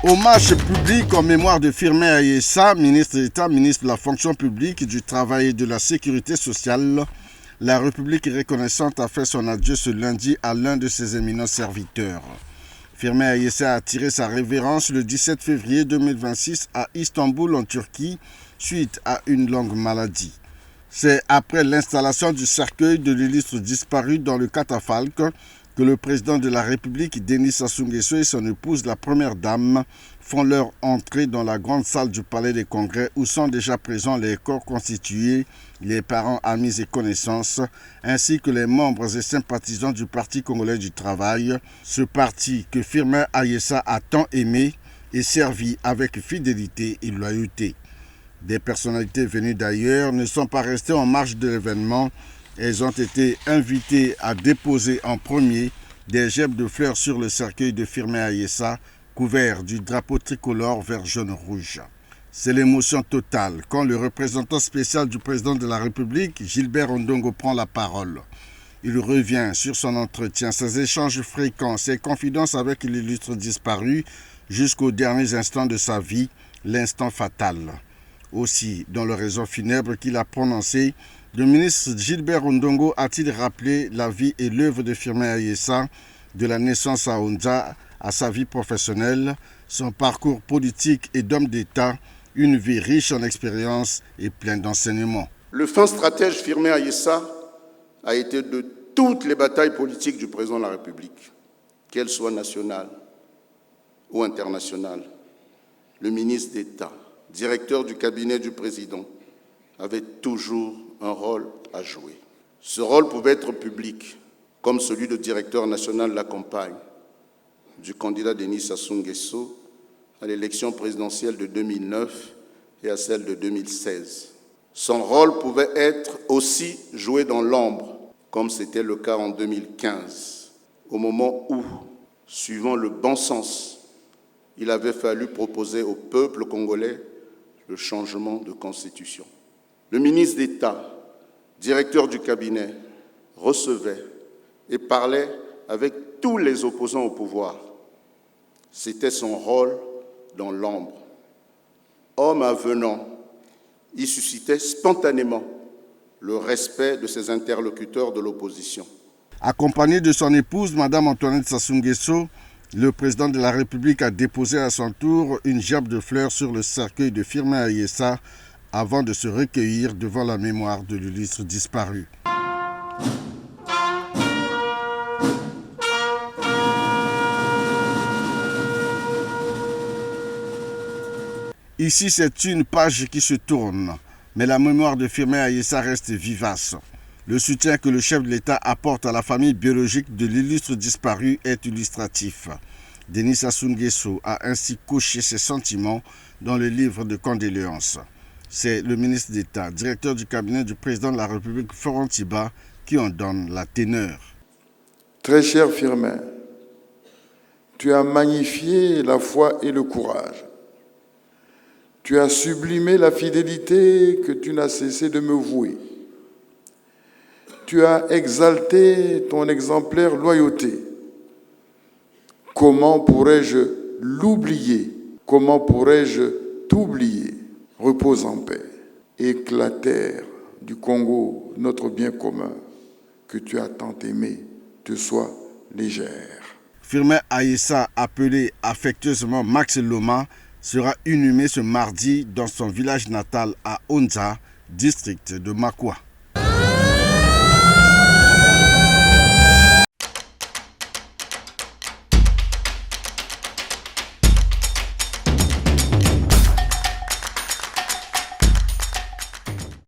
Hommage public en mémoire de Firmin Ayessa, ministre d'État, ministre de la fonction publique, du travail et de la sécurité sociale. La République reconnaissante a fait son adieu ce lundi à l'un de ses éminents serviteurs. Firmin Ayessa a tiré sa révérence le 17 février 2026 à Istanbul en Turquie suite à une longue maladie. C'est après l'installation du cercueil de l'illustre disparu dans le catafalque que le président de la République, Denis Sassou Nguesso, et son épouse, la première dame, font leur entrée dans la grande salle du Palais des Congrès où sont déjà présents les corps constitués, les parents, amis et connaissances, ainsi que les membres et sympathisants du Parti congolais du travail, ce parti que Firmin Ayessa a tant aimé et servi avec fidélité et loyauté. Des personnalités venues d'ailleurs ne sont pas restées en marge de l'événement. Elles ont été invitées à déposer en premier des gerbes de fleurs sur le cercueil de Firmin Ayessa, couvert du drapeau tricolore vert jaune rouge. C'est l'émotion totale quand le représentant spécial du président de la République, Gilbert Ondongo, prend la parole. Il revient sur son entretien, ses échanges fréquents, ses confidences avec l'illustre disparu jusqu'aux derniers instants de sa vie, l'instant fatal. Aussi, dans l'oraison funèbre qu'il a prononcée, le ministre Gilbert Ondongo a-t-il rappelé la vie et l'œuvre de Firmin Ayessa, de la naissance à Onza à sa vie professionnelle, son parcours politique et d'homme d'État, une vie riche en expérience et pleine d'enseignements. Le fin stratège Firmin Ayessa a été de toutes les batailles politiques du président de la République, qu'elles soient nationales ou internationales. Le ministre d'État, directeur du cabinet du président, avait toujours un rôle à jouer. Ce rôle pouvait être public, comme celui de directeur national de la campagne du candidat Denis Sassou Nguesso à l'élection présidentielle de 2009 et à celle de 2016. Son rôle pouvait être aussi joué dans l'ombre, comme c'était le cas en 2015, au moment où, suivant le bon sens, il avait fallu proposer au peuple congolais le changement de constitution. Le ministre d'État, directeur du cabinet, recevait et parlait avec tous les opposants au pouvoir. C'était son rôle dans l'ombre. Homme avenant, il suscitait spontanément le respect de ses interlocuteurs de l'opposition. Accompagné de son épouse, Mme Antoinette Sassou Nguesso, le président de la République a déposé à son tour une gerbe de fleurs sur le cercueil de Firmin Ayessa avant de se recueillir devant la mémoire de l'illustre disparu. Ici, c'est une page qui se tourne, mais la mémoire de Firmin Ayessa reste vivace. Le soutien que le chef de l'État apporte à la famille biologique de l'illustre disparu est illustratif. Denis Sassou Nguesso a ainsi couché ses sentiments dans le livre de condoléances. C'est le ministre d'État, directeur du cabinet du président de la République, Florent Tiba, qui en donne la teneur. Très cher Firmin, tu as magnifié la foi et le courage. Tu as sublimé la fidélité que tu n'as cessé de me vouer. Tu as exalté ton exemplaire loyauté. Comment pourrais-je l'oublier? Comment pourrais-je t'oublier? Repose en paix. Éclatère du Congo, notre bien commun, que tu as tant aimé, te soit légère. Firmin Ayessa, appelé affectueusement Max Loma, sera inhumé ce mardi dans son village natal à Onza, district de Makwa.